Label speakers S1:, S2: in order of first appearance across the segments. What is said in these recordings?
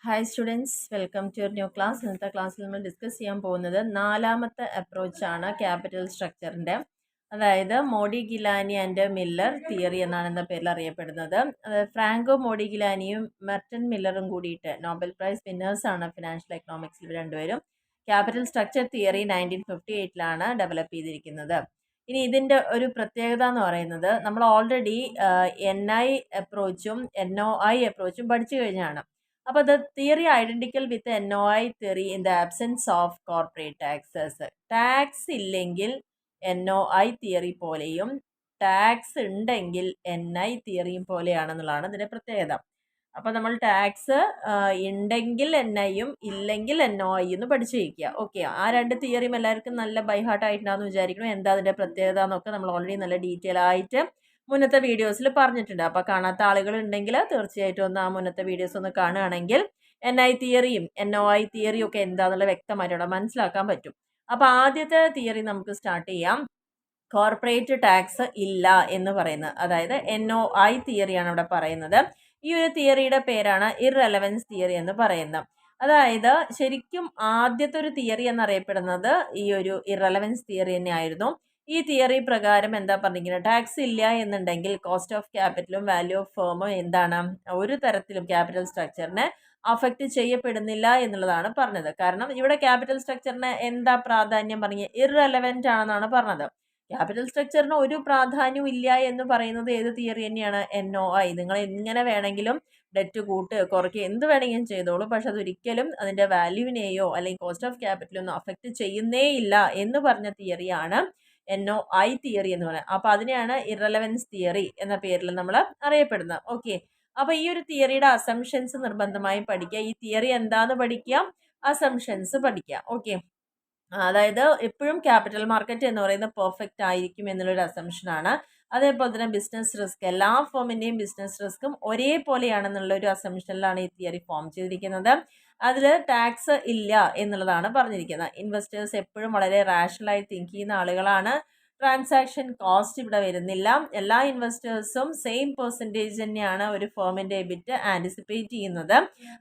S1: Hi students, welcome to your new class. ഇന്നത്തെ ക്ലാസ്സിൽ നമ്മൾ ഡിസ്കസ് ചെയ്യാൻ പോകുന്നത് നാലാമത്തെ അപ്രോച്ചാണ് ക്യാപിറ്റൽ സ്ട്രക്ചറിൻ്റെ. അതായത് മോഡിഗിലാനി ആൻഡ് മില്ലർ തിയറി എന്നാണ് എന്ന പേരിൽ അറിയപ്പെടുന്നത്. ഫ്രാങ്കോ മോഡിഗിലാനിയും മെർട്ടൻ മില്ലറും കൂടിയിട്ട് നോബൽ പ്രൈസ് വിന്നേഴ്സാണ് ഫിനാൻഷ്യൽ എക്കണോമിക്സിൽ രണ്ടുപേരും. ക്യാപിറ്റൽ സ്ട്രക്ചർ തിയറി 1958 ഡെവലപ്പ് ചെയ്തിരിക്കുന്നത്. ഇനി ഇതിൻ്റെ ഒരു പ്രത്യേകത എന്ന് പറയുന്നത് നമ്മൾ ഓൾറെഡി NI അപ്രോച്ചും NOI അപ്രോച്ചും പഠിച്ചു കഴിഞ്ഞാണ്. അപ്പോൾ the theory identical with NOI theory in the absence of corporate taxes. Tax ഇല്ലെങ്കിൽ NOI തിയറി പോലെയും ടാക്സ് ഉണ്ടെങ്കിൽ NI തിയറിയും പോലെയാണെന്നുള്ളതാണ് ഇതിൻ്റെ പ്രത്യേകത. അപ്പോൾ നമ്മൾ ടാക്സ് ഉണ്ടെങ്കിൽ NIയും ഇല്ലെങ്കിൽ NOI എന്ന് പഠിച്ചു വയ്ക്കുക. ഓക്കെ, ആ രണ്ട് തിയറിയും എല്ലാവർക്കും നല്ല ബൈഹാർട്ട് ആയിട്ടുണ്ടാകുമെന്ന് വിചാരിക്കണം. എന്താ അതിൻ്റെ പ്രത്യേകത എന്നൊക്കെ നമ്മൾ ഓൾറെഡി നല്ല ഡീറ്റെയിൽ ആയിട്ട് മുന്നത്തെ വീഡിയോസിൽ പറഞ്ഞിട്ടുണ്ട്. അപ്പോൾ കാണാത്ത ആളുകൾ ഉണ്ടെങ്കിൽ തീർച്ചയായിട്ടും ഒന്ന് ആ മുന്നത്തെ വീഡിയോസ് ഒന്ന് കാണുകയാണെങ്കിൽ NI തിയറിയും NOI തിയറിയും ഒക്കെ എന്താണെന്നുള്ള വ്യക്തമായിട്ട് അവിടെ മനസ്സിലാക്കാൻ പറ്റും. അപ്പോൾ ആദ്യത്തെ തിയറി നമുക്ക് സ്റ്റാർട്ട് ചെയ്യാം. കോർപ്പറേറ്റ് ടാക്സ് ഇല്ല എന്ന് പറയുന്നത്, അതായത് NOI തിയറിയാണ് അവിടെ പറയുന്നത്. ഈ ഒരു തിയറിയുടെ പേരാണ് ഇർറെലവൻസ് തിയറി എന്ന് പറയുന്നത്. അതായത് ശരിക്കും ആദ്യത്തെ ഒരു തിയറി എന്നറിയപ്പെടുന്നത് ഈ ഒരു ഇർറെലവൻസ് തിയറി തന്നെയായിരുന്നു. ഈ തിയറി പ്രകാരം എന്താ പറഞ്ഞിരിക്കുന്നത്, ടാക്സ് ഇല്ല എന്നുണ്ടെങ്കിൽ കോസ്റ്റ് ഓഫ് ക്യാപിറ്റലും വാല്യൂ ഓഫ് ഫേമും എന്താണ് ഒരു തരത്തിലും ക്യാപിറ്റൽ സ്ട്രക്ചറിനെ അഫക്റ്റ് ചെയ്യപ്പെടുന്നില്ല എന്നുള്ളതാണ് പറഞ്ഞത്. കാരണം ഇവിടെ ക്യാപിറ്റൽ സ്ട്രക്ചറിന് എന്താ പ്രാധാന്യം പറഞ്ഞ് ഇർറെലവൻ്റ് ആണെന്നാണ് പറഞ്ഞത്. ക്യാപിറ്റൽ സ്ട്രക്ചറിന് ഒരു പ്രാധാന്യവും ഇല്ല എന്ന് പറയുന്നത് ഏത് തിയറി തന്നെയാണ്? NOI. നിങ്ങൾ എങ്ങനെ വേണമെങ്കിലും ഡെറ്റ് കൂട്ട് കുറയ്ക്കുക എന്ത് വേണമെങ്കിലും ചെയ്തോളൂ, പക്ഷെ അതൊരിക്കലും അതിൻ്റെ വാല്യൂവിനെയോ അല്ലെങ്കിൽ കോസ്റ്റ് ഓഫ് ക്യാപിറ്റലൊന്നും അഫക്റ്റ് ചെയ്യുന്നേ ഇല്ല എന്ന് പറഞ്ഞ തിയറിയാണ് NOI തിയറി എന്ന് പറയുന്നത്. അപ്പോൾ അതിനെയാണ് ഇറലവൻസ് തിയറി എന്ന പേരിൽ നമ്മൾ അറിയപ്പെടുന്നത്. ഓക്കെ, അപ്പോൾ ഈ ഒരു തിയറിയുടെ അസംഷൻസ് നിർബന്ധമായി പഠിക്കുക. ഈ തിയറി എന്താന്ന് പഠിക്കുക, അസംഷൻസ് പഠിക്കുക. ഓക്കെ, അതായത് എപ്പോഴും ക്യാപിറ്റൽ മാർക്കറ്റ് എന്ന് പറയുന്നത് പെർഫെക്റ്റ് ആയിരിക്കും എന്നുള്ളൊരു അസംഷനാണ്. അതേപോലെ തന്നെ ബിസിനസ് റിസ്ക്, എല്ലാ ഫേമിൻ്റെയും ബിസിനസ് റിസ്ക്കും ഒരേപോലെയാണെന്നുള്ളൊരു അസംഷനിലാണ് ഈ തിയറി ഫോം ചെയ്തിരിക്കുന്നത്. അതിൽ ടാക്സ് ഇല്ല എന്നുള്ളതാണ് പറഞ്ഞിരിക്കുന്നത്. ഇൻവെസ്റ്റേഴ്സ് എപ്പോഴും വളരെ റാഷണലായി തിങ്ക് ചെയ്യുന്ന ആളുകളാണ്. ട്രാൻസാക്ഷൻ കോസ്റ്റ് ഇവിടെ വരുന്നില്ല. എല്ലാ ഇൻവെസ്റ്റേഴ്സും സെയിം പെർസെൻറ്റേജ് തന്നെയാണ് ഒരു ഫേമിൻ്റെ എബിറ്റ് ആൻറ്റിസിപ്പേറ്റ് ചെയ്യുന്നത്.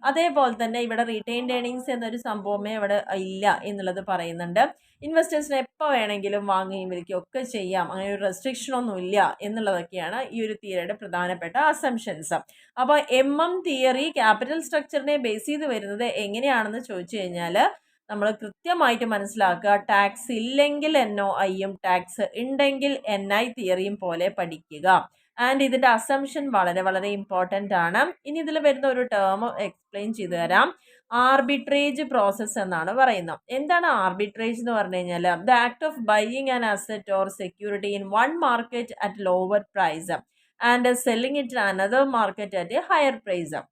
S1: അതേപോലെ തന്നെ ഇവിടെ റീറ്റെയിൻഡ് ഏർണിങ്സ് എന്നൊരു സംഭവമേ ഇവിടെ ഇല്ല എന്നുള്ളത് പറയുന്നുണ്ട്. ഇൻവെസ്റ്റേഴ്സിന് എപ്പോൾ വേണമെങ്കിലും വാങ്ങുകയും വിൽക്കുകയും ഒക്കെ ചെയ്യാം, അങ്ങനെ ഒരു റെസ്ട്രിക്ഷൻ ഒന്നും ഇല്ല എന്നുള്ളതൊക്കെയാണ് ഈ ഒരു തിയറിയുടെ പ്രധാനപ്പെട്ട അസംഷൻസ്. അപ്പോൾ തിയറി ക്യാപിറ്റൽ സ്ട്രക്ചറിനെ ബേസ് ചെയ്ത് വരുന്നത് എങ്ങനെയാണെന്ന് ചോദിച്ചു കഴിഞ്ഞാൽ നമ്മൾ കൃത്യമായിട്ട് മനസ്സിലാക്കുക, ടാക്സ് ഇല്ലെങ്കിൽ NOIയും ടാക്സ് ഉണ്ടെങ്കിൽ NI തിയറിയും പോലെ പഠിക്കുക. ആൻഡ് ഇതിൻ്റെ അസംഷൻ വളരെ വളരെ ഇമ്പോർട്ടൻ്റ് ആണ്. ഇനി ഇതിൽ വരുന്ന ഒരു ടേം എക്സ്പ്ലെയിൻ ചെയ്തു തരാം. ആർബിട്രേജ് പ്രോസസ്സ് എന്നാണ് പറയുന്നത്. എന്താണ് ആർബിട്രേജ് എന്ന് പറഞ്ഞു കഴിഞ്ഞാൽ? The act of buying an asset or security in one market at lower price and selling it another market at a higher price.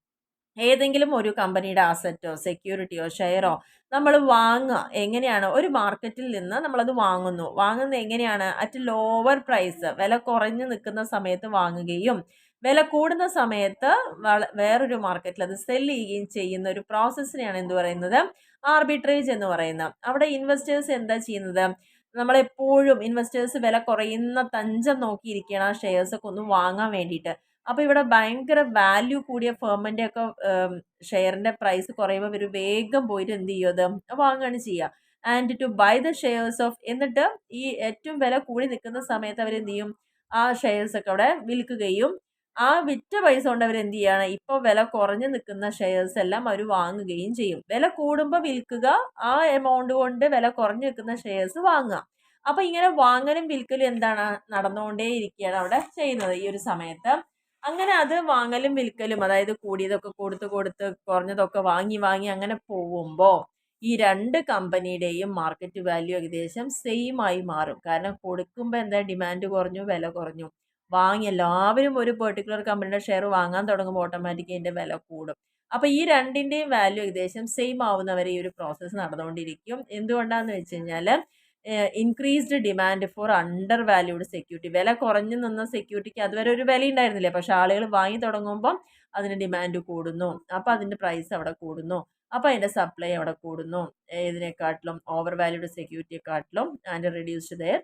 S1: ഏതെങ്കിലും ഒരു കമ്പനിയുടെ അസറ്റോ സെക്യൂരിറ്റിയോ ഷെയറോ നമ്മൾ വാങ്ങുക എങ്ങനെയാണ്? ഒരു മാർക്കറ്റിൽ നിന്ന് നമ്മളത് വാങ്ങുന്നത് എങ്ങനെയാണ്? അറ്റ് ലോവർ പ്രൈസ്, വില കുറഞ്ഞു നിൽക്കുന്ന സമയത്ത് വാങ്ങുകയും വില കൂടുന്ന സമയത്ത് വേറൊരു മാർക്കറ്റിൽ അത് സെല് ചെയ്യുകയും ചെയ്യുന്ന ഒരു പ്രോസസ്സിനെയാണ് എന്ത് പറയുന്നത്? ആർബിട്രേജ് എന്ന് പറയുന്നത്. അവിടെ ഇൻവെസ്റ്റേഴ്സ് എന്താ ചെയ്യുന്നത്? നമ്മളെപ്പോഴും ഇൻവെസ്റ്റേഴ്സ് വില കുറയുന്ന തഞ്ചം നോക്കിയിരിക്കുകയാണ് ആ ഷെയർസൊക്കെ ഒന്ന് വാങ്ങാൻ വേണ്ടിയിട്ട്. അപ്പോൾ ഇവിടെ ഭയങ്കര വാല്യൂ കൂടിയ ഫേമിൻ്റെ ഒക്കെ ഷെയറിൻ്റെ പ്രൈസ് കുറയുമ്പോൾ ഇവർ വേഗം പോയിട്ട് എന്ത് ചെയ്യും? അത് വാങ്ങുകയാണ് ചെയ്യുക. And to buy the shares of, എന്നിട്ട് ഈ ഏറ്റവും വില കൂടി നിൽക്കുന്ന സമയത്ത് അവർ എന്ത് ചെയ്യും? ആ ഷെയർസ് ഒക്കെ അവിടെ വിൽക്കുകയും ആ വിറ്റ പൈസ കൊണ്ട് അവർ എന്ത് ചെയ്യാണ്? ഇപ്പോൾ വില കുറഞ്ഞു നിൽക്കുന്ന ഷെയർസ് എല്ലാം അവർ വാങ്ങുകയും ചെയ്യും. വില കൂടുമ്പോൾ വിൽക്കുക, ആ എമൗണ്ട് കൊണ്ട് വില കുറഞ്ഞു നിൽക്കുന്ന ഷെയർസ് വാങ്ങുക. അപ്പോൾ ഇങ്ങനെ വാങ്ങലും വിൽക്കലും എന്താണ് നടന്നുകൊണ്ടേ ഇരിക്കുകയാണ് അവിടെ ചെയ്യുന്നത് ഈ ഒരു സമയത്ത്. അങ്ങനെ അത് വാങ്ങലും വിൽക്കലും, അതായത് കൂടിയതൊക്കെ കൊടുത്ത് കുറഞ്ഞതൊക്കെ വാങ്ങി അങ്ങനെ പോകുമ്പോൾ ഈ രണ്ട് കമ്പനിയുടെയും മാർക്കറ്റ് വാല്യൂ ഏകദേശം സെയിം ആയി മാറും. കാരണം കൊടുക്കുമ്പോൾ എന്താ, ഡിമാൻഡ് കുറഞ്ഞു, വില കുറഞ്ഞു. വാങ്ങി എല്ലാവരും ഒരു പെർട്ടിക്കുലർ കമ്പനിയുടെ ഷെയർ വാങ്ങാൻ തുടങ്ങുമ്പോൾ ഓട്ടോമാറ്റിക്കലി അതിൻ്റെ വില കൂടും. അപ്പോൾ ഈ രണ്ടിൻ്റെയും വാല്യൂ ഏകദേശം സെയിം ആവുന്നവരെ ഈ ഒരു പ്രോസസ്സ് നടന്നുകൊണ്ടിരിക്കും. എന്തുകൊണ്ടാണെന്ന് വെച്ച് കഴിഞ്ഞാൽ increased demand for under valued security. വില കുറഞ്ഞു നിന്ന സെക്യൂരിറ്റിക്ക് അതുവരെ ഒരു വില ഉണ്ടായിരുന്നില്ല, പക്ഷെ ആളുകൾ വാങ്ങി തുടങ്ങുമ്പം അതിന് ഡിമാൻഡ് കൂടുന്നു. അപ്പോൾ അതിൻ്റെ പ്രൈസ് അവിടെ കൂടുന്നു. അപ്പോൾ അതിൻ്റെ സപ്ലൈ അവിടെ കൂടുന്നു. ഇതിനെക്കാട്ടിലും ഓവർ വാല്യൂഡ് സെക്യൂരിറ്റിയെക്കാട്ടിലും ആൻഡ് റെഡ്യൂസ്ഡ് ദെയർ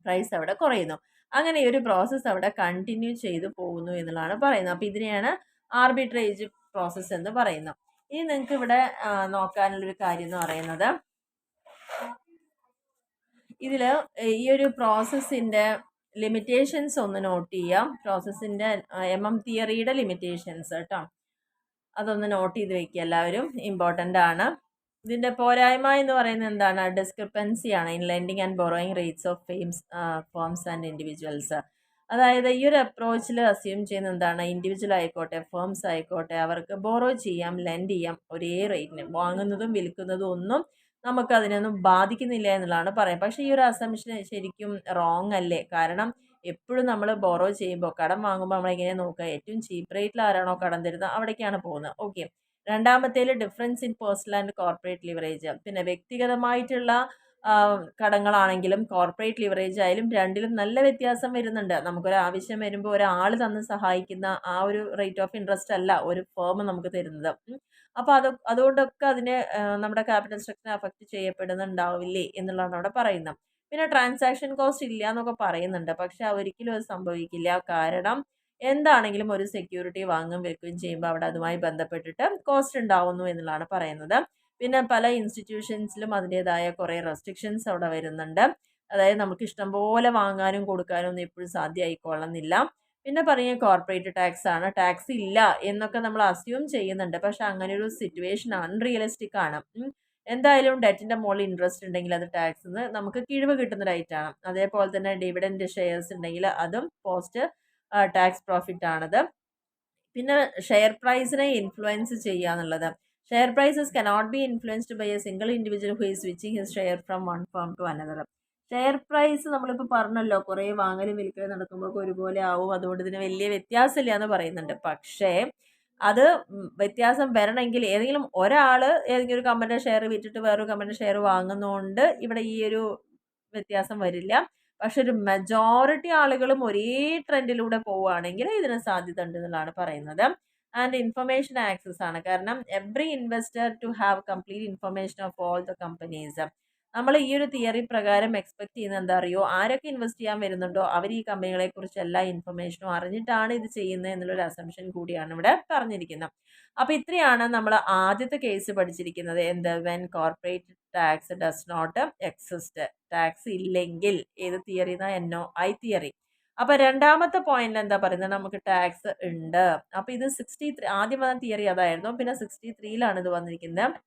S1: പ്രൈസ് അവിടെ കുറയുന്നു. അങ്ങനെ ഒരു പ്രോസസ്സ് അവിടെ കണ്ടിന്യൂ ചെയ്തു പോകുന്നു എന്നുള്ളതാണ് പറയുന്നത്. അപ്പോൾ ഇതിനെയാണ് ആർബിട്രേജ് പ്രോസസ്സ് എന്ന് പറയുന്നു. ഇനി നിങ്ങൾക്ക് ഇവിടെ നോക്കാനുള്ളൊരു കാര്യം എന്ന് പറയുന്നത്, ഇതിൽ ഈ ഒരു പ്രോസസ്സിൻ്റെ ലിമിറ്റേഷൻസ് ഒന്ന് നോട്ട് ചെയ്യാം. പ്രോസസ്സിൻ്റെ തിയറിയുടെ ലിമിറ്റേഷൻസ് കേട്ടോ, അതൊന്ന് നോട്ട് ചെയ്ത് വെക്കുക എല്ലാവരും, ഇമ്പോർട്ടൻ്റ് ആണ്. ഇതിൻ്റെ പോരായ്മ എന്ന് പറയുന്നത് എന്താണ്? ഡിസ്ക്രിപ്പൻസി ആണ് in lending and borrowing rates of firms and individuals. അതായത് ഈ ഒരു അപ്രോച്ചിൽ അസ്യൂം ചെയ്യുന്ന എന്താണ്? ഇൻഡിവിജ്വൽ ആയിക്കോട്ടെ ഫേംസ് ആയിക്കോട്ടെ അവർക്ക് ബോറോ ചെയ്യാം, ലെൻഡ് ചെയ്യാം ഒരേ റേറ്റിന്, വാങ്ങുന്നതും വിൽക്കുന്നതും ഒന്നും നമുക്ക് അതിനൊന്നും ബാധിക്കുന്നില്ല എന്നുള്ളതാണ് പറയാം. പക്ഷേ ഈ ഒരു അസംഷൻ ശരിക്കും റോങ് അല്ലേ? കാരണം എപ്പോഴും നമ്മൾ ബോറോ ചെയ്യുമ്പോൾ, കടം വാങ്ങുമ്പോൾ നമ്മളെങ്ങനെ നോക്കുക? ഏറ്റവും ചീപ്പ് റേറ്റിൽ ആരാണോ കടം തരുന്നത് അവിടേക്കാണ് പോകുന്നത്. ഓക്കെ. രണ്ടാമത്തേൽ difference in personal and corporate leverage. പിന്നെ വ്യക്തിഗതമായിട്ടുള്ള കടങ്ങളാണെങ്കിലും കോർപ്പറേറ്റ് ലിവറേജ് ആയാലും രണ്ടിലും നല്ല വ്യത്യാസം വരുന്നുണ്ട്. നമുക്കൊരു ആവശ്യം വരുമ്പോൾ ഒരാൾ തന്ന് സഹായിക്കുന്ന ആ ഒരു റേറ്റ് ഓഫ് ഇൻട്രസ്റ്റ് അല്ല ഒരു ഫേം നമുക്ക് തരുന്നത്. അപ്പോൾ അതുകൊണ്ടൊക്കെ അതിനെ നമ്മുടെ ക്യാപിറ്റൽ സ്ട്രക്ചറിനെ അഫക്റ്റ് ചെയ്യപ്പെടുന്നുണ്ടാവില്ലേ എന്നുള്ളതാണ് അവിടെ പറയുന്നത്. പിന്നെ ട്രാൻസാക്ഷൻ കോസ്റ്റ് ഇല്ല എന്നൊക്കെ പറയുന്നുണ്ട്, പക്ഷെ ഒരിക്കലും അത് സംഭവിക്കില്ല. കാരണം എന്താണെങ്കിലും ഒരു സെക്യൂരിറ്റി വാങ്ങുകയും വിൽക്കുകയും ചെയ്യുമ്പോൾ അവിടെ അതുമായി ബന്ധപ്പെട്ടിട്ട് കോസ്റ്റ് ഉണ്ടാവുന്നു എന്നുള്ളതാണ് പറയുന്നത്. പിന്നെ പല ഇൻസ്റ്റിറ്റ്യൂഷൻസിലും അതിൻ്റെതായ കുറേ റെസ്ട്രിക്ഷൻസ് അവിടെ വരുന്നുണ്ട്. അതായത് നമുക്ക് ഇഷ്ടംപോലെ വാങ്ങാനും കൊടുക്കാനും ഒന്നും എപ്പോഴും സാധ്യമായിക്കൊള്ളുന്നില്ല. പിന്നെ പറയുക കോർപ്പറേറ്റ് ടാക്സ് ആണ്. ടാക്സ് ഇല്ല എന്നൊക്കെ നമ്മൾ അസ്യൂം ചെയ്യുന്നുണ്ട്, പക്ഷെ അങ്ങനെ ഒരു സിറ്റുവേഷൻ അൺറിയലിസ്റ്റിക് ആണ്. എന്തായാലും ഡെറ്റിൻ്റെ മുകളിൽ ഇൻട്രസ്റ്റ് ഉണ്ടെങ്കിൽ അത് ടാക്സിന്ന് നമുക്ക് കിഴിവ് കിട്ടുന്നതായിട്ടാണ്. അതേപോലെ തന്നെ ഡിവിഡൻഡ് ഷെയർസ് ഉണ്ടെങ്കിൽ അതും പോസ്റ്റ് ടാക്സ് പ്രോഫിറ്റ് ആണത്. പിന്നെ ഷെയർ പ്രൈസിനെ ഇൻഫ്ലുവൻസ് ചെയ്യുക എന്നുള്ളത്. Share prices cannot be influenced by a single individual who is switching his share from one firm to another. Share price നമ്മളിപ്പോൾ പറഞ്ഞല്ലോ, കുറേ വാങ്ങലും വിൽക്കലും നടക്കുമ്പോൾ ഒരുപോലെ ആവും, അതുകൊണ്ട് ഇതിന് വലിയ വ്യത്യാസമില്ല എന്ന് പറയുന്നുണ്ട്. പക്ഷേ അത് വ്യത്യാസം വരണമെങ്കിൽ ഏതെങ്കിലും ഒരാൾ ഏതെങ്കിലും ഒരു കമ്പനിയുടെ ഷെയർ വിറ്റിട്ട് വേറൊരു കമ്പനിയുടെ ഷെയർ വാങ്ങുന്നതുകൊണ്ട് ഇവിടെ ഈ ഒരു വ്യത്യാസം വരില്ല. പക്ഷെ ഒരു മെജോറിറ്റി ആളുകളും ഒരേ ട്രെൻഡിലൂടെ പോവുകയാണെങ്കിൽ ഇതിന് സാധ്യത ഉണ്ട് എന്നുള്ളതാണ് പറയുന്നത്. ആൻഡ് ഇൻഫർമേഷൻ ആക്സസ് ആണ്. കാരണം every investor to have complete information of all the companies. നമ്മൾ ഈ ഒരു തിയറി പ്രകാരം എക്സ്പെക്ട് ചെയ്യുന്നത് എന്താ അറിയോ? ആരൊക്കെ ഇൻവെസ്റ്റ് ചെയ്യാൻ വരുന്നുണ്ടോ അവർ ഈ കമ്പനികളെ കുറിച്ച് എല്ലാ ഇൻഫർമേഷനും അറിഞ്ഞിട്ടാണ് ഇത് ചെയ്യുന്നത് എന്നുള്ളൊരു അസംഷൻ കൂടിയാണ് ഇവിടെ പറഞ്ഞിരിക്കുന്നത്. അപ്പോൾ ഇത്രയാണ് നമ്മൾ ആദ്യത്തെ കേസ് പഠിച്ചിരിക്കുന്നത്. എന്ത്? When corporate tax does not exist. Tax ഇല്ലെങ്കിൽ ഏത് തിയറി? NOI theory. അപ്പോൾ രണ്ടാമത്തെ പോയിന്റിൽ എന്താ പറയുന്നത്? നമുക്ക് ടാക്സ് ഉണ്ട്. അപ്പോൾ ഇത് 63 ആദ്യം വന്ന തിയറി അതായിരുന്നു, പിന്നെ 63ലാണ് ഇത് വന്നിരിക്കുന്നത്.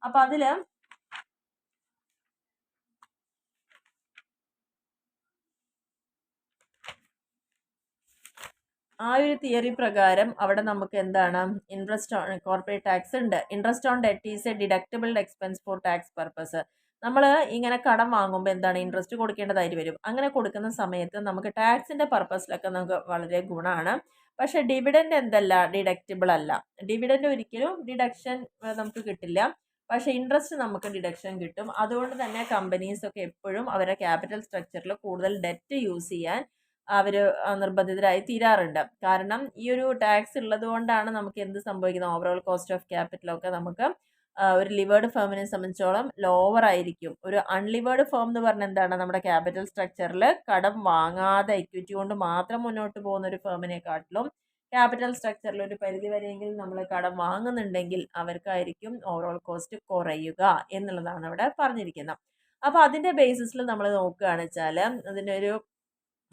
S1: അപ്പോൾ അതിൽ ആ ഒരു തിയറി പ്രകാരം അവിടെ നമുക്ക് എന്താണ്? ഇൻട്രസ്റ്റ് ഓൺ കോർപ്പറേറ്റ് ടാക്സ് ഉണ്ട്. Interest on debt is A deductible expense four tax purpose. നമ്മൾ ഇങ്ങനെ കടം വാങ്ങുമ്പോൾ എന്താണ്? ഇൻട്രസ്റ്റ് കൊടുക്കേണ്ടതായിട്ട് വരും. അങ്ങനെ കൊടുക്കുന്ന സമയത്ത് നമുക്ക് ടാക്സിൻ്റെ പർപ്പസിലൊക്കെ നമുക്ക് വളരെ ഗുണമാണ്. പക്ഷേ ഡിവിഡൻഡ് എന്തല്ല? ഡിഡക്റ്റബിൾ അല്ല. ഡിവിഡൻഡ് ഒരിക്കലും ഡിഡക്ഷൻ നമുക്ക് കിട്ടില്ല, പക്ഷേ ഇൻട്രസ്റ്റ് നമുക്ക് ഡിഡക്ഷൻ കിട്ടും. അതുകൊണ്ട് തന്നെ കമ്പനീസൊക്കെ എപ്പോഴും അവരുടെ ക്യാപിറ്റൽ സ്ട്രക്ചറിൽ കൂടുതൽ ഡെറ്റ് യൂസ് ചെയ്യാൻ അവർ നിർബന്ധിതരായി തീരാറുണ്ട്. കാരണം ഈ ഒരു ടാക്സ് ഉള്ളത് കൊണ്ടാണ് നമുക്ക് എന്ത് സംഭവിക്കുന്നത്? ഓവറോൾ കോസ്റ്റ് ഓഫ് ക്യാപിറ്റലൊക്കെ നമുക്ക് ഒരു ലിവേർഡ് ഫേമിനെ സംബന്ധിച്ചോളം ലോവർ ആയിരിക്കും. ഒരു അൺലിവേർഡ് ഫേം എന്ന് പറഞ്ഞാൽ എന്താണ്? നമ്മുടെ ക്യാപിറ്റൽ സ്ട്രക്ചറിൽ കടം വാങ്ങാതെ ഇക്വിറ്റി കൊണ്ട് മാത്രം മുന്നോട്ട് പോകുന്ന ഒരു ഫേമിനെക്കാട്ടിലും ക്യാപിറ്റൽ സ്ട്രക്ചറിൽ ഒരു പരിധി വരെയെങ്കിലും നമ്മൾ കടം വാങ്ങുന്നുണ്ടെങ്കിൽ അവർക്കായിരിക്കും ഓവറോൾ കോസ്റ്റ് കുറയുക എന്നുള്ളതാണ് ഇവിടെ പറഞ്ഞിരിക്കുന്നത്. അപ്പോൾ അതിൻ്റെ ബേസിസിൽ നമ്മൾ നോക്കുകയാണെന്ന് വെച്ചാൽ അതിൻ്റെ ഒരു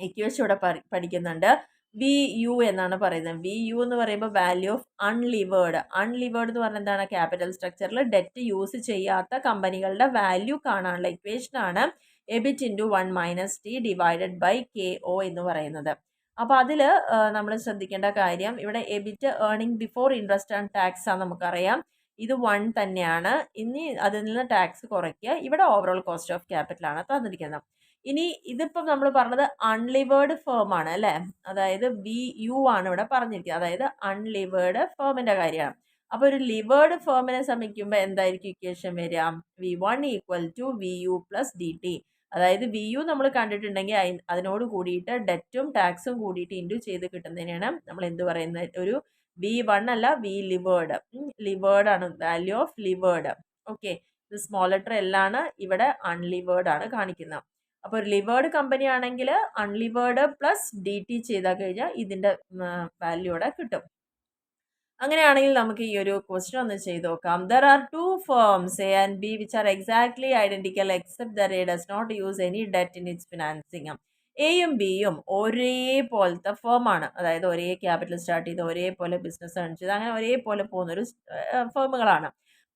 S1: ഇക്വേഷൻ ഇവിടെ പഠിക്കുന്നുണ്ട്. VU എന്നാണ് പറയുന്നത്. VU എന്ന് പറയുമ്പോൾ വാല്യൂ ഓഫ് അൺലിവേർഡ്. അൺലിവേർഡ് എന്ന് പറഞ്ഞാൽ എന്താണ്? ക്യാപിറ്റൽ സ്ട്രക്ചറിൽ ഡെറ്റ് യൂസ് ചെയ്യാത്ത കമ്പനികളുടെ വാല്യൂ കാണാനുള്ള ഇക്വേഷനാണ് EBIT × 1 - T divided by KO എന്ന് പറയുന്നത്. അപ്പോൾ അതിൽ നമ്മൾ ശ്രദ്ധിക്കേണ്ട കാര്യം ഇവിടെ EBIT earning before interest and tax ആണ് നമുക്കറിയാം. ഇത് 1 തന്നെയാണ്. ഇനി അതിൽ നിന്ന് ടാക്സ് കുറയ്ക്കുക. ഇവിടെ ഓവറോൾ കോസ്റ്റ് ഓഫ് ക്യാപിറ്റൽ ആണ് തന്നിരിക്കുന്നത്. ഇനി ഇതിപ്പം നമ്മൾ പറഞ്ഞത് അൺലിവേർഡ് ഫേം ആണ് അല്ലേ? അതായത് VU ആണ് ഇവിടെ പറഞ്ഞിരിക്കുന്നത്. അതായത് അൺലിവേർഡ് ഫേമിൻ്റെ കാര്യമാണ്. അപ്പോൾ ഒരു ലിവേർഡ് ഫേമിനെ സമീപിക്കുമ്പോൾ എന്തായിരിക്കും ഇക്വേഷൻ വരിക? V1 = VU + DT. അതായത് VU നമ്മൾ കണ്ടിട്ടുണ്ടെങ്കിൽ അതിനോട് കൂടിയിട്ട് ഡെറ്റും ടാക്സും കൂടിയിട്ട് ഇൻറ്റു ചെയ്ത് കിട്ടുന്നതിനാണ് നമ്മൾ എന്ത് പറയുന്നത്? ഒരു V1 അല്ല, V ലിവേർഡ്. ലിവേർഡ് ആണ്, വാല്യൂ ഓഫ് ലിവേർഡ്. ഓക്കെ, ഇത് സ്മോൾ ലെറ്റർ L ആണ്, ഇവിടെ അൺലിവേർഡ് ആണ് കാണിക്കുന്നത്. അപ്പോൾ ഒരു ലിവേർഡ് കമ്പനി ആണെങ്കിൽ അൺലിവേർഡ് + DT ചെയ്താൽ കഴിഞ്ഞാൽ ഇതിൻ്റെ വാല്യൂ ഇവിടെ കിട്ടും. അങ്ങനെയാണെങ്കിൽ നമുക്ക് ഈ ഒരു ക്വസ്റ്റ്യൻ ഒന്ന് ചെയ്ത് നോക്കാം. There are two firms A and B which are exactly identical except that A does not use any debt in its financing. എയും ബിയും ഒരേപോലത്തെ ഫേമാണ്, അതായത് ഒരേ ക്യാപിറ്റൽ സ്റ്റാർട്ട് ചെയ്ത് ഒരേപോലെ ബിസിനസ് ഏൺ ചെയ്ത് അങ്ങനെ ഒരേപോലെ പോകുന്നൊരു ഫേമുകളാണ്.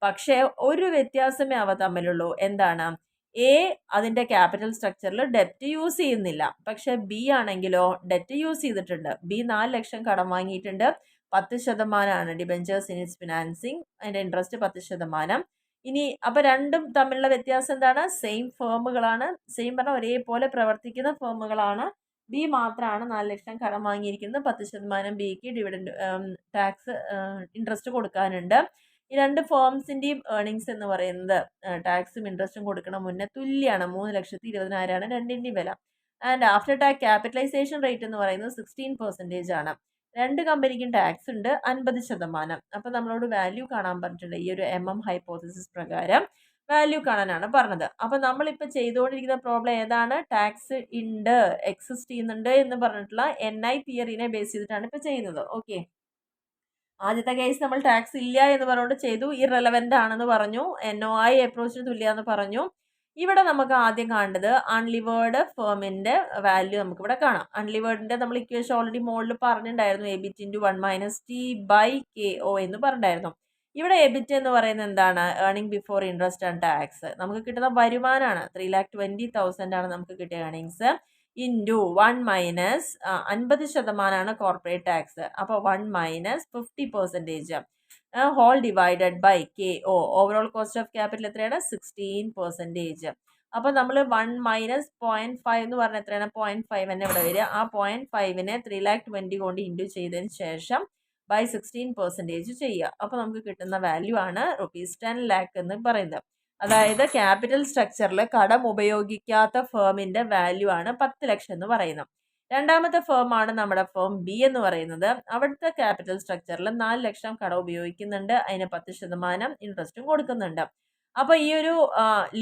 S1: പക്ഷേ ഒരു വ്യത്യാസമേ അവ തമ്മിലുള്ളൂ. എന്താണ്? എ അതിൻ്റെ ക്യാപിറ്റൽ സ്ട്രക്ചറിൽ ഡെറ്റ് യൂസ് ചെയ്യുന്നില്ല, പക്ഷെ ബി ആണെങ്കിലോ ഡെറ്റ് യൂസ് ചെയ്തിട്ടുണ്ട്. ബി 4 ലക്ഷം കടം വാങ്ങിയിട്ടുണ്ട്, 10% ഡിബെഞ്ചേഴ്സ് ഇൻ ഇറ്റ്സ് ഫിനാൻസിങ്, അതിൻ്റെ ഇൻട്രസ്റ്റ് 10%. ഇനി അപ്പോൾ രണ്ടും തമ്മിലുള്ള വ്യത്യാസം എന്താണ്? സെയിം ഫേമുകളാണ്, സെയിം പറഞ്ഞാൽ ഒരേപോലെ പ്രവർത്തിക്കുന്ന ഫേമുകളാണ്. ബി മാത്രമാണ് 4 ലക്ഷം കടം വാങ്ങിയിരിക്കുന്നത്, 10% ബിക്ക് ഡിവിഡൻഡ് ടാക്സ് ഇൻട്രസ്റ്റ് കൊടുക്കാനുണ്ട്. ഈ രണ്ട് ഫേംസിൻ്റെയും ഏർണിങ്സ് എന്ന് പറയുന്നത് ടാക്സും ഇൻട്രസ്റ്റും കൊടുക്കണം മുന്നേ തുല്യമാണ്. 3,20,000 രണ്ടിൻ്റെയും വില. And after tax capitalisation rate എന്ന് പറയുന്നത് 16% ആണ്. രണ്ട് കമ്പനിക്കും ടാക്സ് ഉണ്ട് 50%. അപ്പോൾ നമ്മളോട് വാല്യൂ കാണാൻ പറഞ്ഞിട്ടുണ്ട്. ഈ ഒരു ഹൈപ്പോത്തസിസ് പ്രകാരം വാല്യൂ കാണാനാണ് പറഞ്ഞത്. അപ്പോൾ നമ്മളിപ്പോൾ ചെയ്തുകൊണ്ടിരിക്കുന്ന പ്രോബ്ലം ഏതാണ്? ടാക്സ് ഉണ്ട്, എക്സിസ്റ്റ് ചെയ്യുന്നുണ്ട് എന്ന് പറഞ്ഞിട്ടുള്ള NI തിയറിനെ ബേസ് ചെയ്തിട്ടാണ് ഇപ്പോൾ ചെയ്യുന്നത്. ഓക്കെ, ആദ്യത്തെ കേസ് നമ്മൾ ടാക്സ് ഇല്ല എന്ന് പറഞ്ഞുകൊണ്ട് ചെയ്തു, ഇറലവൻ്റ് ആണെന്ന് പറഞ്ഞു, NOI അപ്രോച്ചിന് തുല്യമെന്ന് പറഞ്ഞു. ഇവിടെ നമുക്ക് ആദ്യം കാണേണ്ടത് അൺലിവേർഡ് ഫേമിൻ്റെ വാല്യൂ നമുക്കിവിടെ കാണാം. അൺലിവേർഡിൻ്റെ നമ്മൾ ഇക്വേഷൻ ഓൾറെഡി മുകളിൽ പറഞ്ഞിട്ടുണ്ടായിരുന്നു, EBIT × 1 - T/KO എന്ന് പറഞ്ഞിട്ടുണ്ടായിരുന്നു. ഇവിടെ EBIT എന്ന് പറയുന്നത് എന്താണ്? Earning before interest and tax. നമുക്ക് കിട്ടുന്ന വരുമാനമാണ്. 3,20,000 ആണ് നമുക്ക് കിട്ടിയ earnings. Into 1 minus 50% corporate tax. അപ്പോൾ 1 minus 50% whole divided by KO. Overall cost of capital എത്രയാണ്? 16%. അപ്പോൾ നമ്മൾ 1 മൈനസ് 0.5 എന്ന് പറഞ്ഞാൽ എത്രയാണ്? 0.5 തന്നെ ഇവിടെ വരിക. ആ 0.5നെ 3,20,000 കൊണ്ട് ഇൻറ്റു ചെയ്തതിന് ശേഷം ബൈ 16% ചെയ്യുക. അപ്പോൾ നമുക്ക് കിട്ടുന്ന വാല്യൂ ആണ് ₹10 lakh എന്ന് പറയുന്നത്. അതായത് ക്യാപിറ്റൽ സ്ട്രക്ചറിൽ കടം ഉപയോഗിക്കാത്ത ഫേമിൻ്റെ വാല്യൂ ആണ് 10 ലക്ഷം എന്ന് പറയുന്നത്. രണ്ടാമത്തെ ഫേമാണ് നമ്മുടെ ഫേം ബി എന്ന് പറയുന്നത്. അവിടുത്തെ ക്യാപിറ്റൽ സ്ട്രക്ചറിൽ 4 ലക്ഷം കടം ഉപയോഗിക്കുന്നുണ്ട്, അതിന് 10% ഇൻട്രസ്റ്റും കൊടുക്കുന്നുണ്ട്. അപ്പോൾ ഈ ഒരു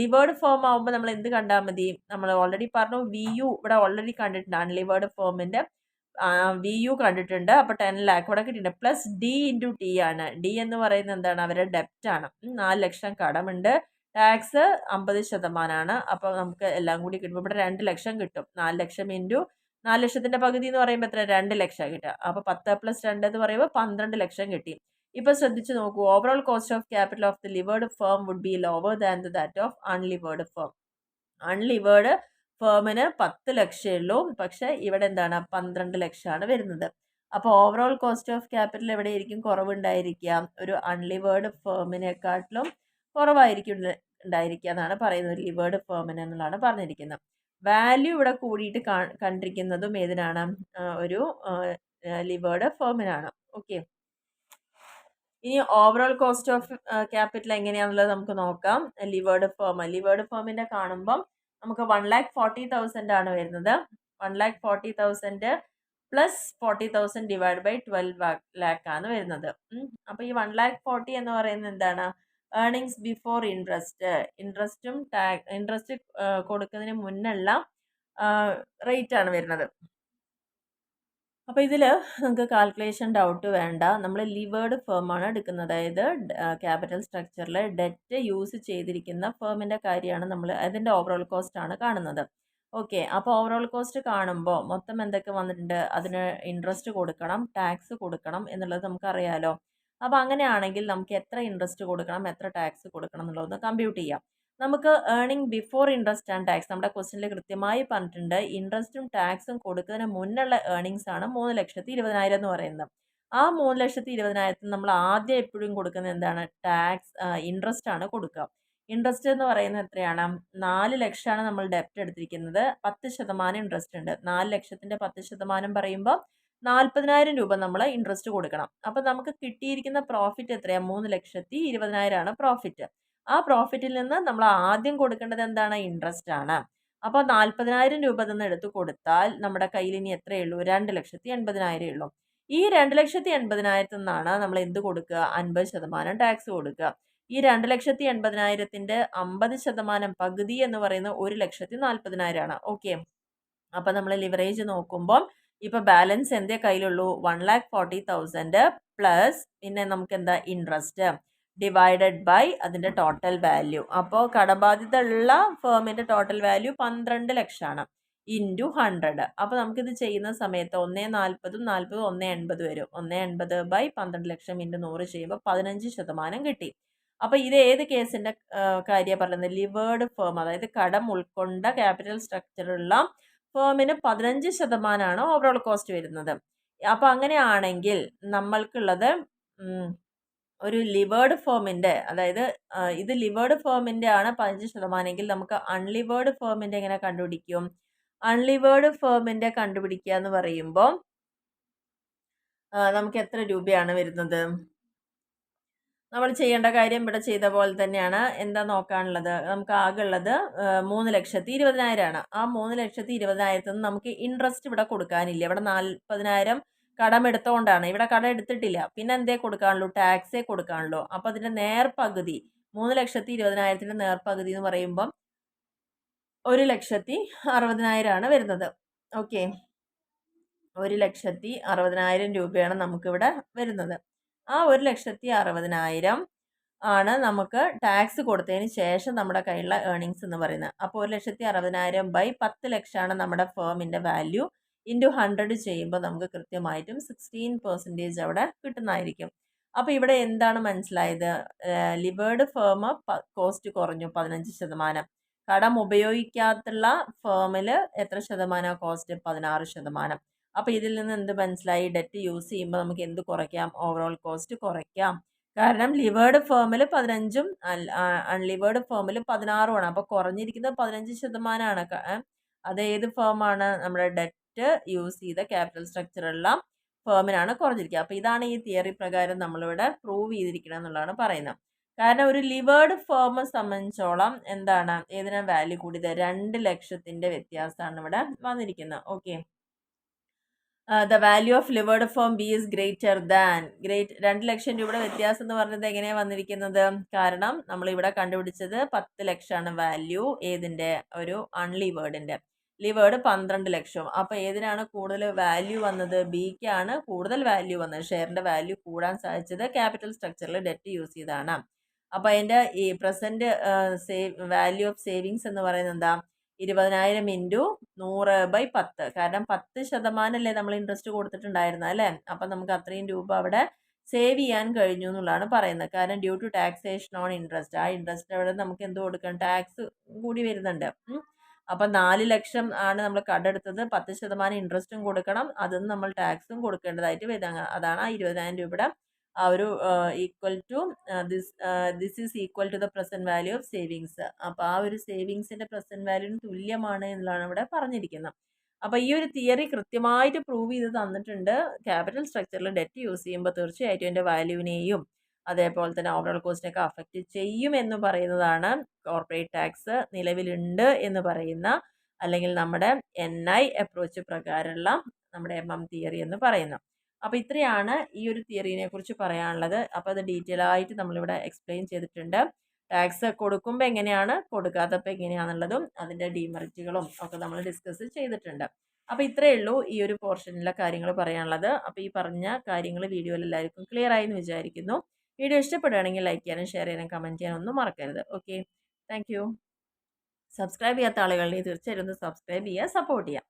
S1: ലിവേർഡ് ഫേം ആകുമ്പോൾ നമ്മൾ എന്ത് കണ്ടാൽ മതി? നമ്മൾ ഓൾറെഡി പറഞ്ഞു, VU ഇവിടെ ഓൾറെഡി കണ്ടിട്ടുണ്ട്. അൺലിവേർഡ് ഫേമിൻ്റെ VU കണ്ടിട്ടുണ്ട്. അപ്പോൾ 10 lakh ഇവിടെ കിട്ടിയിട്ടുണ്ട്. പ്ലസ് D × T ആണ്. D എന്ന് പറയുന്നത് എന്താണ്? അവരുടെ ഡെപ്റ്റ് ആണ്. 4 ലക്ഷം കടമുണ്ട്, ടാക്സ് 50% അപ്പോൾ നമുക്ക് എല്ലാം കൂടി കിട്ടുമ്പോൾ ഇവിടെ 2 ലക്ഷം കിട്ടും. 4 ലക്ഷം ഇൻറ്റു 4 ലക്ഷത്തിൻ്റെ പകുതി എന്ന് പറയുമ്പോൾ എത്ര? 2 ലക്ഷം കിട്ടുക. അപ്പോൾ 10 + 2 എന്ന് പറയുമ്പോൾ 12 ലക്ഷം കിട്ടി. ഇപ്പോൾ ശ്രദ്ധിച്ച് നോക്കൂ, overall cost of capital of the levered firm would be lower than that of unlevered firm. Unlevered ഫേമിന് 10 ലക്ഷമേ ഉള്ളൂ, പക്ഷേ ഇവിടെ എന്താണ്? 12 ലക്ഷമാണ് വരുന്നത്. അപ്പോൾ ഓവറോൾ കോസ്റ്റ് ഓഫ് ക്യാപിറ്റൽ എവിടെയായിരിക്കും കുറവുണ്ടായിരിക്കുക? ഒരു അൺലിവേർഡ് ഫേമിനെക്കാട്ടിലും കുറവായിരിക്കും ഉണ്ടായിരിക്കുക എന്നാണ് പറയുന്നത്, ലിവേർഡ് ഫേമിന് എന്നുള്ളതാണ് പറഞ്ഞിരിക്കുന്നത്. വാല്യൂ ഇവിടെ കൂടിയിട്ട് കണ്ടിരിക്കുന്നതും ഏതിനാണ്? ഒരു ലിവേർഡ് ഫേമിനാണ്. ഓക്കെ, ഇനി ഓവറോൾ കോസ്റ്റ് ഓഫ് ക്യാപിറ്റൽ എങ്ങനെയാണെന്നുള്ളത് നമുക്ക് നോക്കാം. ലിവേർഡ് ഫേമിൻ്റെ കാണുമ്പം നമുക്ക് 1,40,000 ആണ് വരുന്നത്. 1,40,000 പ്ലസ് 40,000 ഡിവൈഡ് ബൈ 12 lakh ആണ് വരുന്നത്. അപ്പോൾ ഈ 1,40,000 എന്ന് പറയുന്നത് എന്താണ്? Earnings before interest. ഇൻട്രസ്റ്റ് കൊടുക്കുന്നതിന് മുന്നുള്ള റേറ്റ് ആണ് വരുന്നത്. അപ്പോൾ ഇതിൽ നമുക്ക് കാൽക്കുലേഷൻ ഡൗട്ട് വേണ്ട. നമ്മൾ ലിവേർഡ് ഫേമാണ് എടുക്കുന്നത്. അതായത് ക്യാപിറ്റൽ സ്ട്രക്ചറിൽ ഡെറ്റ് യൂസ് ചെയ്തിരിക്കുന്ന ഫേമിൻ്റെ കാര്യമാണ് നമ്മൾ അതിൻ്റെ ഓവറോൾ കോസ്റ്റ് ആണ് കാണുന്നത്. ഓക്കെ, അപ്പോൾ ഓവറോൾ കോസ്റ്റ് കാണുമ്പോൾ മൊത്തം എന്തൊക്കെ വന്നിട്ടുണ്ട്? അതിന് ഇൻട്രസ്റ്റ് കൊടുക്കണം, ടാക്സ് കൊടുക്കണം എന്നുള്ളത് നമുക്കറിയാലോ. അപ്പോൾ അങ്ങനെയാണെങ്കിൽ നമുക്ക് എത്ര ഇൻട്രസ്റ്റ് കൊടുക്കണം, എത്ര ടാക്സ് കൊടുക്കണം എന്നുള്ളതൊന്ന് കമ്പ്യൂട്ട് ചെയ്യാം. നമുക്ക് earning before interest and tax നമ്മുടെ ക്വസ്റ്റ്യനിൽ കൃത്യമായി പറഞ്ഞിട്ടുണ്ട്. ഇൻട്രസ്റ്റും ടാക്സും കൊടുക്കുന്നതിന് മുന്നുള്ള ഏർണിങ്സ് ആണ് 3,20,000 എന്ന് പറയുന്നത്. ആ 3,20,000 നമ്മൾ ആദ്യം എപ്പോഴും കൊടുക്കുന്നത് എന്താണ്? ടാക്സ് ഇൻട്രസ്റ്റ് ആണ് കൊടുക്കുക. ഇൻട്രസ്റ്റ് എന്ന് പറയുന്നത് എത്രയാണ്? 4 ലക്ഷമാണ് നമ്മൾ ഡെപ്റ്റ് എടുത്തിരിക്കുന്നത്, 10% ഇൻട്രസ്റ്റ് ഉണ്ട്. 4 ലക്ഷത്തിൻ്റെ 10% പറയുമ്പോൾ 40,000 രൂപ നമ്മൾ ഇൻട്രസ്റ്റ് കൊടുക്കണം. അപ്പോൾ നമുക്ക് കിട്ടിയിരിക്കുന്ന പ്രോഫിറ്റ് എത്രയാണ്? 3,20,000 ആണ് പ്രോഫിറ്റ്. ആ പ്രോഫിറ്റിൽ നിന്ന് നമ്മൾ ആദ്യം കൊടുക്കേണ്ടത് എന്താണ്? ഇൻട്രസ്റ്റ് ആണ്. അപ്പോൾ 40,000 രൂപ നിന്ന് എടുത്ത് കൊടുത്താൽ നമ്മുടെ കയ്യിൽ ഇനി എത്രയേ ഉള്ളൂ? 2,80,000 ഉള്ളൂ. ഈ 2,80,000 നിന്നാണ് നമ്മൾ എന്ത് കൊടുക്കുക? 50% ടാക്സ് കൊടുക്കുക. ഈ 2,80,000ത്തിൻ്റെ 50% പകുതി എന്ന് പറയുന്നത് 1,40,40,000 ആണ്. ഓക്കെ, അപ്പോൾ നമ്മൾ ലിവറേജ് നോക്കുമ്പോൾ ഇപ്പോൾ ബാലൻസ് എന്തേ കയ്യിലുള്ളൂ? 1,40,000 പ്ലസ് പിന്നെ നമുക്ക് എന്താ ഇൻട്രസ്റ്റ് ഡിവൈഡഡ് ബൈ അതിൻ്റെ ടോട്ടൽ വാല്യൂ. അപ്പോൾ കടബാധ്യത ഉള്ള ഫേമിൻ്റെ ടോട്ടൽ വാല്യൂ 12 ലക്ഷമാണ് ഇൻറ്റു 100. അപ്പോൾ നമുക്കിത് ചെയ്യുന്ന സമയത്ത് 1,40 40 1,80 വരും. 1,80 ബൈ 12 ലക്ഷം ഇൻറ്റു 100 ചെയ്യുമ്പോൾ 15% കിട്ടി. അപ്പോൾ ഇത് ഏത് കേസിൻ്റെ കാര്യമാണ് പറയുന്നത്? ലിവേർഡ് ഫേം, അതായത് കടം ഉൾക്കൊണ്ട ക്യാപിറ്റൽ സ്ട്രക്ചറുള്ള ഫേമിന് 15% ഓവറോൾ കോസ്റ്റ് വരുന്നത്. അപ്പോൾ അങ്ങനെയാണെങ്കിൽ നമ്മൾക്കുള്ളത് ഒരു ലിവേർഡ് ഫേമിൻ്റെ, അതായത് ഇത് ലിവേർഡ് ഫേമിൻ്റെ ആണ് 15% എങ്കിൽ നമുക്ക് അൺലിവേർഡ് ഫേമിൻ്റെ എങ്ങനെ കണ്ടുപിടിക്കും? അൺലിവേർഡ് ഫേമിൻ്റെ കണ്ടുപിടിക്കുക എന്ന് പറയുമ്പോൾ നമുക്ക് എത്ര രൂപയാണ് വരുന്നത്? നമ്മൾ ചെയ്യേണ്ട കാര്യം ഇവിടെ ചെയ്ത പോലെ തന്നെയാണ്. എന്താ നോക്കാനുള്ളത്? നമുക്ക് ആകെ ഉള്ളത് 3,20,000 ആ 3,20,000 നിന്ന് നമുക്ക് ഇൻട്രസ്റ്റ് ഇവിടെ കൊടുക്കാനില്ല. ഇവിടെ 40,000 കടം എടുത്തോണ്ടാണ്. ഇവിടെ കടം എടുത്തിട്ടില്ല. പിന്നെ എന്തേ കൊടുക്കാനുള്ളൂ? ടാക്സേ കൊടുക്കാനുള്ളൂ. അപ്പോൾ അതിൻ്റെ നേർപകുതി 3,20,000 നേർപകുതി എന്ന് പറയുമ്പം 1,60,60,000 വരുന്നത്. ഓക്കെ, 1,60,60,000 രൂപയാണ് നമുക്കിവിടെ വരുന്നത്. ആ 1,60,60,000 ആണ് നമുക്ക് ടാക്സ് കൊടുത്തതിന് ശേഷം നമ്മുടെ കയ്യിലുള്ള ഏർണിങ്സ് എന്ന് പറയുന്നത്. അപ്പോൾ 1,60,60,000 ബൈ 10 ലക്ഷമാണ് നമ്മുടെ ഫേമിൻ്റെ വാല്യൂ. ഇൻറ്റു 100 ചെയ്യുമ്പോൾ നമുക്ക് കൃത്യമായിട്ടും 16% അവിടെ കിട്ടുന്നതായിരിക്കും. അപ്പോൾ ഇവിടെ എന്താണ് മനസ്സിലായത്? ലിവേർഡ് ഫേം കോസ്റ്റ് കുറഞ്ഞു 15%. കടം ഉപയോഗിക്കാത്തുള്ള ഫേമിൽ എത്ര ശതമാനം കോസ്റ്റ്? 16%. അപ്പോൾ ഇതിൽ നിന്ന് എന്ത് മനസ്സിലായി? ഡെറ്റ് യൂസ് ചെയ്യുമ്പോൾ നമുക്ക് എന്ത് കുറയ്ക്കാം? ഓവറോൾ കോസ്റ്റ് കുറയ്ക്കാം. കാരണം ലിവേർഡ് ഫേമിൽ 15ഉം അൺലിവേർഡ് ഫേമിൽ 16ഉമാണ്. അപ്പോൾ കുറഞ്ഞിരിക്കുന്നത് 15%. അത് ഏത് ഫേമാണ്? നമ്മുടെ ഡെറ്റ് യൂസ് ചെയ്ത ക്യാപിറ്റൽ സ്ട്രക്ചറുള്ള ഫേമിനാണ് കുറഞ്ഞിരിക്കുക. അപ്പോൾ ഇതാണ് ഈ തിയറി പ്രകാരം നമ്മളിവിടെ പ്രൂവ് ചെയ്തിരിക്കണം എന്നുള്ളതാണ് പറയുന്നത്. കാരണം ഒരു ലിവേർഡ് ഫേം സംബന്ധിച്ചോളം എന്താണ് ഏതിനാ വാല്യൂ കൂടിയത്? 2 ലക്ഷത്തിൻ്റെ വ്യത്യാസമാണ് ഇവിടെ വന്നിരിക്കുന്നത്. Okay, the value of levered form B is greater than 2 ലക്ഷം രൂപയുടെ വ്യത്യാസം എന്ന് പറഞ്ഞത് എങ്ങനെയാണ് വന്നിരിക്കുന്നത്? കാരണം നമ്മളിവിടെ കണ്ടുപിടിച്ചത് 10 ലക്ഷമാണ് വാല്യൂ ഏതിൻ്റെ? ഒരു അൺലിവേർഡിൻ്റെ. ലിവേർഡ് 12 ലക്ഷം. അപ്പോൾ ഏതിനാണ് കൂടുതൽ വാല്യൂ വന്നത്? ബിക്കാണ് കൂടുതൽ വാല്യൂ വന്നത്. ഷെയറിൻ്റെ വാല്യൂ കൂടാൻ സാധിച്ചത് ക്യാപിറ്റൽ സ്ട്രക്ചറിൽ ഡെറ്റ് യൂസ് ചെയ്താണ്. അപ്പോൾ അതിൻ്റെ ഈ പ്രസൻറ്റ് വാല്യൂ ഓഫ് സേവിങ്സ് എന്ന് പറയുന്നത് എന്താ? 20,000 ഇൻറ്റു 100/10. കാരണം 10% അല്ലേ നമ്മൾ ഇൻട്രസ്റ്റ് കൊടുത്തിട്ടുണ്ടായിരുന്നത് അല്ലേ? അപ്പം നമുക്ക് അത്രയും രൂപ അവിടെ സേവ് ചെയ്യാൻ കഴിഞ്ഞു എന്നുള്ളതാണ് പറയുന്നത്. കാരണം due to taxation on interest, ആ ഇൻട്രസ്റ്റ് അവിടെ നമുക്ക് എന്ത് കൊടുക്കണം? ടാക്സ് കൂടി വരുന്നുണ്ട്. അപ്പം 4 ലക്ഷം ആണ് നമ്മൾ കടെടുത്തത്, 10% ഇൻട്രസ്റ്റും കൊടുക്കണം, അതിന് നമ്മൾ ടാക്സും കൊടുക്കേണ്ടതായിട്ട് വരും. അതാണ് ആ 20,000 രൂപയുടെ ആ ഒരു equal to this is equal to the present value of savings. അപ്പോൾ ആ ഒരു സേവിങ്സിൻ്റെ പ്രസൻറ്റ് വാല്യൂവിന് തുല്യമാണ് എന്നുള്ളതാണ് ഇവിടെ പറഞ്ഞിരിക്കുന്നത്. അപ്പോൾ ഈ ഒരു തിയറി കൃത്യമായിട്ട് പ്രൂവ് ചെയ്ത് തന്നിട്ടുണ്ട്. ക്യാപിറ്റൽ സ്ട്രക്ചറിൽ ഡെറ്റ് യൂസ് ചെയ്യുമ്പോൾ തീർച്ചയായിട്ടും എൻ്റെ വാല്യൂവിനെയും അതേപോലെ തന്നെ ഓവറോൾ കോസ്റ്റിനെയൊക്കെ അഫക്റ്റ് ചെയ്യും എന്ന് പറയുന്നതാണ് കോർപ്പറേറ്റ് ടാക്സ് നിലവിലുണ്ട് എന്ന് പറയുന്ന, അല്ലെങ്കിൽ നമ്മുടെ NI അപ്രോച്ച് പ്രകാരമുള്ള നമ്മുടെ MM തിയറി എന്ന് പറയുന്നത്. അപ്പോൾ ഇത്രയാണ് ഈ ഒരു തിയറിനെ കുറിച്ച് പറയാനുള്ളത്. അപ്പോൾ അത് ഡീറ്റെയിൽ ആയിട്ട് നമ്മളിവിടെ എക്സ്പ്ലെയിൻ ചെയ്തിട്ടുണ്ട്. ടാക്സ് കൊടുക്കുമ്പോൾ എങ്ങനെയാണ്, കൊടുക്കാത്തപ്പോൾ എങ്ങനെയാണെന്നുള്ളതും അതിൻ്റെ ഡിമെറിറ്റുകളും ഒക്കെ നമ്മൾ ഡിസ്കസ് ചെയ്തിട്ടുണ്ട്. അപ്പോൾ ഇത്രയേ ഉള്ളൂ ഈ ഒരു പോർഷനിലെ കാര്യങ്ങൾ പറയാനുള്ളത്. അപ്പോൾ ഈ പറഞ്ഞ കാര്യങ്ങൾ വീഡിയോയിൽ എല്ലാവർക്കും ക്ലിയർ ആയി എന്ന് വിചാരിക്കുന്നു. വീഡിയോ ഇഷ്ടപ്പെടുകയാണെങ്കിൽ ലൈക്ക് ചെയ്യാനും ഷെയർ ചെയ്യാനും കമൻറ്റ് ചെയ്യാനും ഒന്നും മറക്കരുത്. Okay, thank you. സബ്സ്ക്രൈബ് ചെയ്യാത്ത ആളുകളിൽ തീർച്ചയായിട്ടും ഒന്ന് സബ്സ്ക്രൈബ് ചെയ്യുക, സപ്പോർട്ട് ചെയ്യുക.